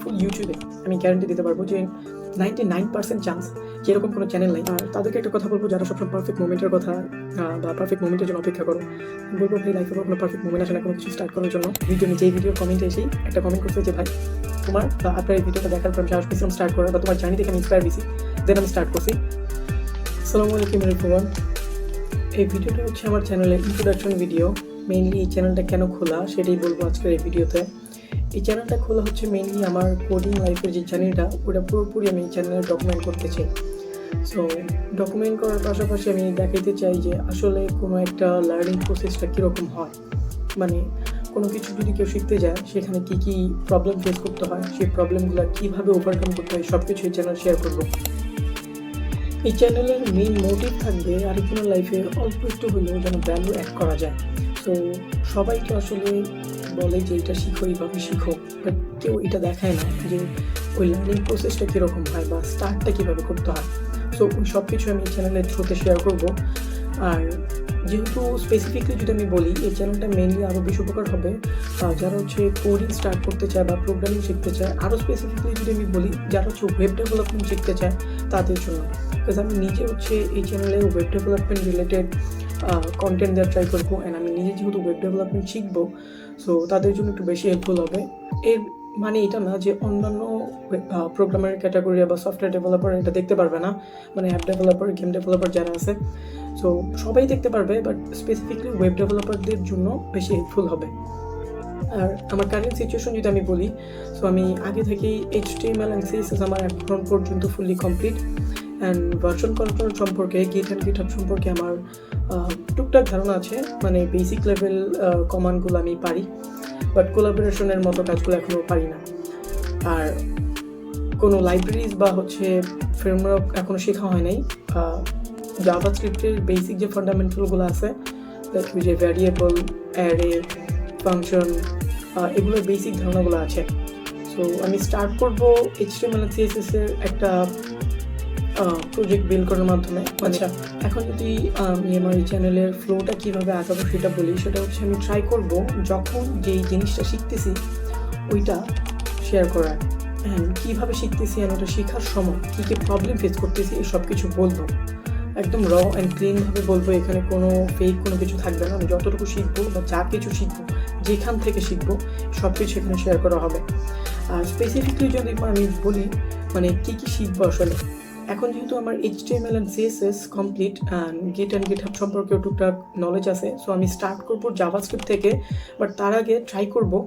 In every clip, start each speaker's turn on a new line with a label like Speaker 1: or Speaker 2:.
Speaker 1: ফুল ইউটিউবে আমি গ্যারান্টি দিতে পারবো যে 99% চান্স যে এরকম কোনো চ্যানেল নাই। আর তাদেরকে একটা কথা বলবো, যারা সবসময় পারফেক্ট মোমেন্টের কথা বা পারফেক্ট মোমেন্টের জন্য অপেক্ষা করো, বলবো ভাই লাইফে কোনো পারফেক্ট মোমেন্ট আসে না কোনো কিছু স্টার্ট করার জন্য। যেই ভিডিওর কমেন্টে এসেই একটা কমেন্ট করছে যে ভাই তোমার বা আপনার এই ভিডিওটা দেখার পর আমি সাহস পেয়েছিলাম স্টার্ট করার, বা তোমার জার্নি থেকে আমি ইন্সপায়ার দিয়েছি, দেন আমি স্টার্ট করছি। আসসালামু আলাইকুম এভরিওয়ান। এই ভিডিওটা হচ্ছে আমার চ্যানেলের ইন্ট্রোডাকশন ভিডিও। মেইনলি এই চ্যানেলটা কেন খোলা সেটাই বলবো আজকের এই ভিডিওতে। এই চ্যানেলটা খোলা হচ্ছে মেইনলি আমার কোডিং লাইফের যে জার্নিটা ওটা পুরোপুরি আমি এই চ্যানেলে ডকুমেন্ট করতে চাই। সো ডকুমেন্ট করার পাশাপাশি আমি দেখাইতে চাই যে আসলে কোনো একটা লার্নিং প্রসেসটা কীরকম হয়, মানে কোনো কিছু যদি কেউ শিখতে যায় সেখানে কী কী প্রবলেম ফেস করতে হয়, সেই প্রবলেমগুলো কীভাবে ওভারকাম করতে হয়, সব কিছু এই চ্যানেল শেয়ার করবো। এই চ্যানেলের মেইন মোটিভ থাকবে আরেকজনের লাইফে অল্প একটু হলেও যেন ভ্যালু অ্যাড করা যায়। সো সবাই তো আসলে বলে যে এটা শিখো, এইভাবে শিখো, বাট কেউ এটা দেখায় না যে ওই লার্নিং প্রসেসটা কীরকম হয় বা স্টার্টটা কীভাবে করতে হয়। সো ওই সব কিছু আমি এই চ্যানেলের থ্রুতে শেয়ার করবো। আর যেহেতু স্পেসিফিকলি যদি আমি বলি, এই চ্যানেলটা মেইনলি আরও বেশি উপকার হবে যারা হচ্ছে কোডিং স্টার্ট করতে চায় বা প্রোগ্রামিং শিখতে চায়। আরও স্পেসিফিকলি যদি আমি বলি, যারা হচ্ছে ওয়েব ডেভেলপমেন্ট শিখতে চায় তাদের জন্য। বিকজ আমি নিজে হচ্ছে এই চ্যানেলে ওয়েব ডেভেলপমেন্ট রিলেটেড কন্টেন্ট দেওয়ার ট্রাই করবো, অ্যান্ড আমি নিজে যেহেতু ওয়েব ডেভেলপমেন্ট শিখবো, সো তাদের জন্য একটু বেশি হেল্পফুল হবে। এর মানে এটা না যে অন্যান্য প্রোগ্রামের ক্যাটাগরি বা সফটওয়্যার ডেভেলপার এটা দেখতে পারবে না, মানে অ্যাপ ডেভেলপার, গেম ডেভেলপার যারা আছে, সো সবাই দেখতে পারবে, বাট স্পেসিফিকলি ওয়েব ডেভেলপারদের জন্য বেশি হেল্পফুল হবে। আর আমার কারেন্ট সিচুয়েশন যদি আমি বলি, সো আমি আগে থেকেই HTML অ্যান্ড CSS আমার এখন পর্যন্ত fully complete, and version control সম্পর্কে, গিট অ্যান্ড গিটহাব সম্পর্কে আমার টুকটাক ধারণা আছে, মানে বেসিক লেভেল কমান্ডগুলো আমি পারি, বাট কোলাবোরেশনের মতো কাজগুলো এখনও পারি না। আর কোনো লাইব্রেরিজ বা হচ্ছে ফ্রেমওয়ার্ক এখনও শেখা হয় নাই। জাভাস্ক্রিপ্টের বেসিক যে ফান্ডামেন্টালগুলো আছে, লাইক যে ভ্যারিয়েবল, অ্যারে, ফাংশন, এগুলোর বেসিক ধারণাগুলো আছে। সো আমি স্টার্ট করবো HTML and CSS এর একটা প্রজেক্ট বিল্ড করার মাধ্যমে। আচ্ছা, এখন যদি আমি আমার এই চ্যানেলের ফ্লোটা কীভাবে আগাবো সেটা বলি, সেটা হচ্ছে আমি ট্রাই করবো যখন যেই জিনিসটা শিখতেছি ওইটা শেয়ার করার, অ্যান্ড কীভাবে শিখতেছি, অ্যান্ড ওটা শেখার সময় কী কী প্রবলেম ফেস করতেছি এই সব কিছু বলবো, একদম র অ্যান্ড ক্লিনভাবে বলবো। এখানে কোনো ফেক কোনো কিছু থাকবে না। আমি যতটুকু শিখবো বা যা কিছু শিখবো, যেখান থেকে শিখবো, সব কিছু এখানে শেয়ার করা হবে। আর স্পেসিফিকলি যদি আমি বলি মানে কী কী শিখবো আসলে, এখন যেহেতু আমার HTML and CSS complete and গিট অ্যান্ড গিটহাব সম্পর্কেও টুকটাক নলেজ আছে, সো আমি স্টার্ট করবো জাভাস্ক্রিপ্ট থেকে, বাট তার আগে ট্রাই করবো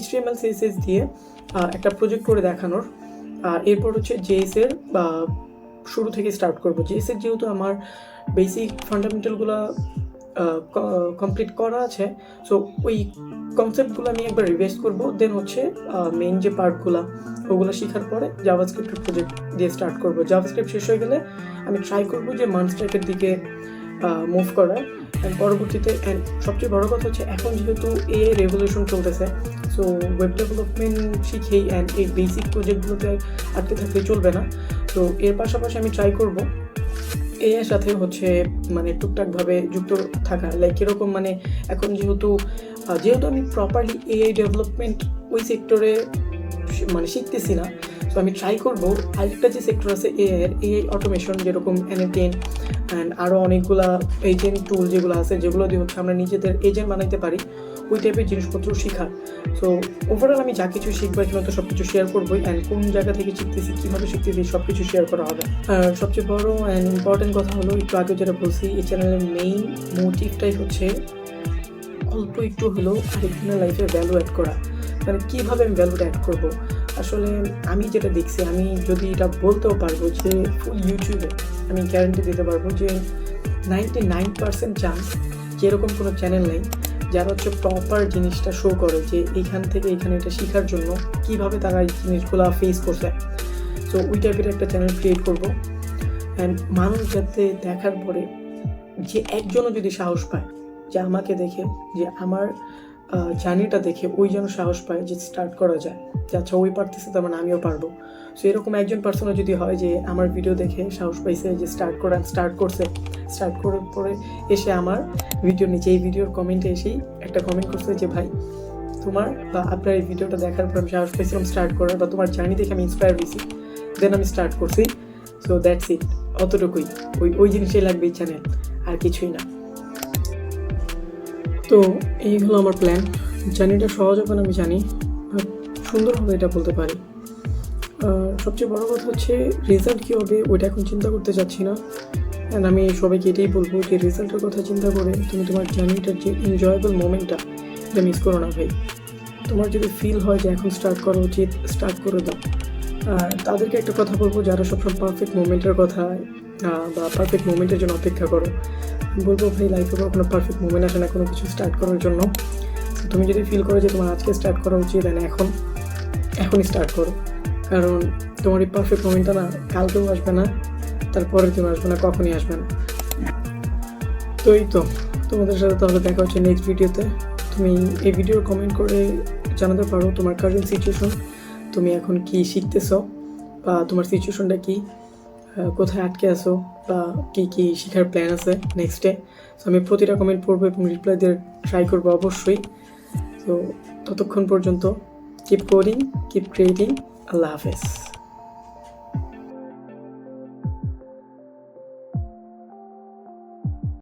Speaker 1: HTML CSS দিয়ে একটা প্রজেক্ট করে দেখানোর। এরপর হচ্ছে JS এর শুরু থেকে স্টার্ট করবো। JS এর যেহেতু আমার বেসিক ফান্ডামেন্টালগুলো কমপ্লিট করা আছে, সো ওই কনসেপ্টগুলো আমি একবার রিভাইজ করবো, দেন হচ্ছে মেইন যে পার্টগুলো ওগুলো শেখার পরে জাভাস্ক্রিপ্টের প্রজেক্ট দিয়ে স্টার্ট করবো। জাভাস্ক্রিপ্ট শেষ হয়ে গেলে আমি ট্রাই করবো যে মানস্ট্যাকের দিকে মুভ করার, অ্যান্ড পরবর্তীতে। অ্যান্ড সবচেয়ে বড় কথা হচ্ছে এখন যেহেতু AI রেভলিউশন চলতেছে, সো ওয়েব ডেভেলপমেন্ট শিখেই অ্যান্ড এই বেসিক প্রজেক্টগুলোতে আটকে থাকলে চলবে না। তো এর পাশাপাশি আমি ট্রাই করবো AI সাথে হচ্ছে মানে টুকটাকভাবে যুক্ত থাকা, লাইক এরকম মানে এখন যেহেতু আমি প্রপারলি AI ডেভেলপমেন্ট ওই সেক্টরে মানে শিখতেছি না, সো আমি ট্রাই করবো আরেকটা যে সেক্টর আছে AI অটোমেশন, যেরকম N10 অ্যান্ড আরও অনেকগুলা এজেন্ট টুল যেগুলো আছে, যেগুলো দিয়ে হচ্ছে আমরা নিজেদের এজেন্ট বানাইতে পারি, ওই টাইপের জিনিসপত্র শেখার। সো ওভারঅল আমি যা কিছু শিখবো এখানে তো সব কিছু শেয়ার করবোই, অ্যান্ড কোন জায়গা থেকে শিখতেছি, কীভাবে শিখতেছি, সব কিছু শেয়ার করা হবে। আর সবচেয়ে বড় অ্যান্ড ইম্পর্টেন্ট কথা হলো, একটু আগে যেটা বলছি, এই চ্যানেলের মেইন মোটিভটাই হচ্ছে অল্প একটু হলেও আরেকজনের লাইফে ভ্যালু অ্যাড করা। মানে কীভাবে আমি ভ্যালুটা অ্যাড করবো, আসলে আমি যেটা দেখছি, আমি যদি এটা বলতেও পারবো যে ফুল ইউটিউবে আমি গ্যারান্টি দিতে পারবো যে 99% চান্স যে এরকম কোনো চ্যানেল নেই যারা হচ্ছে প্রপার জিনিসটা শো করে যে এইখান থেকে এখানে এটা শেখার জন্য কীভাবে তারা এই জিনিসগুলো ফেস করছে। সো ওই টাইপের একটা চ্যানেল ক্রিয়েট করবো, অ্যান্ড মানুষ যাতে দেখার পরে যে একজনও যদি সাহস পায় যে আমাকে দেখে, যে আমার জার্নিটা দেখে ওই যেন সাহস পায় যে স্টার্ট করা যায়, যে আচ্ছা ওই পারতেছে তার মানে আমিও পারবো। সো এরকম একজন পার্সনও যদি হয় যে আমার ভিডিও দেখে সাহস পাইছে যে স্টার্ট করছে, স্টার্ট করার পরে এসে আমার ভিডিওর নিচে এই ভিডিওর কমেন্টে এসেই একটা কমেন্ট করছে যে ভাই তোমার বা আপনার এই ভিডিওটা দেখার পর আমি সাহস পেয়েছিলাম স্টার্ট করার, বা তোমার জার্নি দেখে আমি ইন্সপায়ার হয়েছি, দেন আমি স্টার্ট করছি। সো দ্যাটস ইট, অতটুকুই। ওই জিনিসটাই লাগবে এই চ্যানেল, আর কিছুই না। তো এই হলো আমার প্ল্যান। জার্নিটা সহজ হবে না আমি জানি, বাট সুন্দর হবে এটা বলতে পারি। সবচেয়ে বড় কথা হচ্ছে রেজাল্ট কী হবে ওইটা এখন চিন্তা করতে চাচ্ছি না। অ্যান্ড আমি সবাইকে এটাই বলবো যে রেজাল্টের কথা চিন্তা করে তুমি তোমার জার্নিটার যে এনজয়েবল মোমেন্টটা এটা মিস করো না ভাই। তোমার যদি ফিল হয় যে এখন স্টার্ট করা উচিত, স্টার্ট করে দাও। আর তাদেরকে একটা কথা বলবো যারা সবসময় পারফেক্ট মোমেন্টের কথা বা পারফেক্ট মোমেন্টের জন্য অপেক্ষা করো, বলবো ভাই লাইফে কোনো পারফেক্ট মোমেন্ট আসে না কোনো কিছু স্টার্ট করার জন্য। তুমি যদি ফিল করো যে তোমার আজকে স্টার্ট করা উচিত, দেন এখনই স্টার্ট করো। কারণ তোমার এই পারফেক্ট মোমেন্টটা না কালকেও আসবে না, তারপরের দিন আসবে না, কখনই আসবে না। তো এই তো, তোমাদের সাথে তাহলে দেখা হচ্ছে নেক্সট ভিডিওতে। তুমি এই ভিডিওর কমেন্ট করে জানাতে পারো তোমার কারেন্ট সিচুয়েশন, তুমি এখন কি শিখতেছ, বা তোমার সিচুয়েশনটা কি, কোথায় আটকে আছো, বা কী কী শেখার প্ল্যান আছে নেক্সটে। সো আমি প্রতিটা কমেন্ট পড়বো এবং রিপ্লাই দিয়ে ট্রাই করবো অবশ্যই। তো ততক্ষণ পর্যন্ত কিপ কোডিং, কিপ ক্রিয়েটিং। আল্লাহ হাফেজ।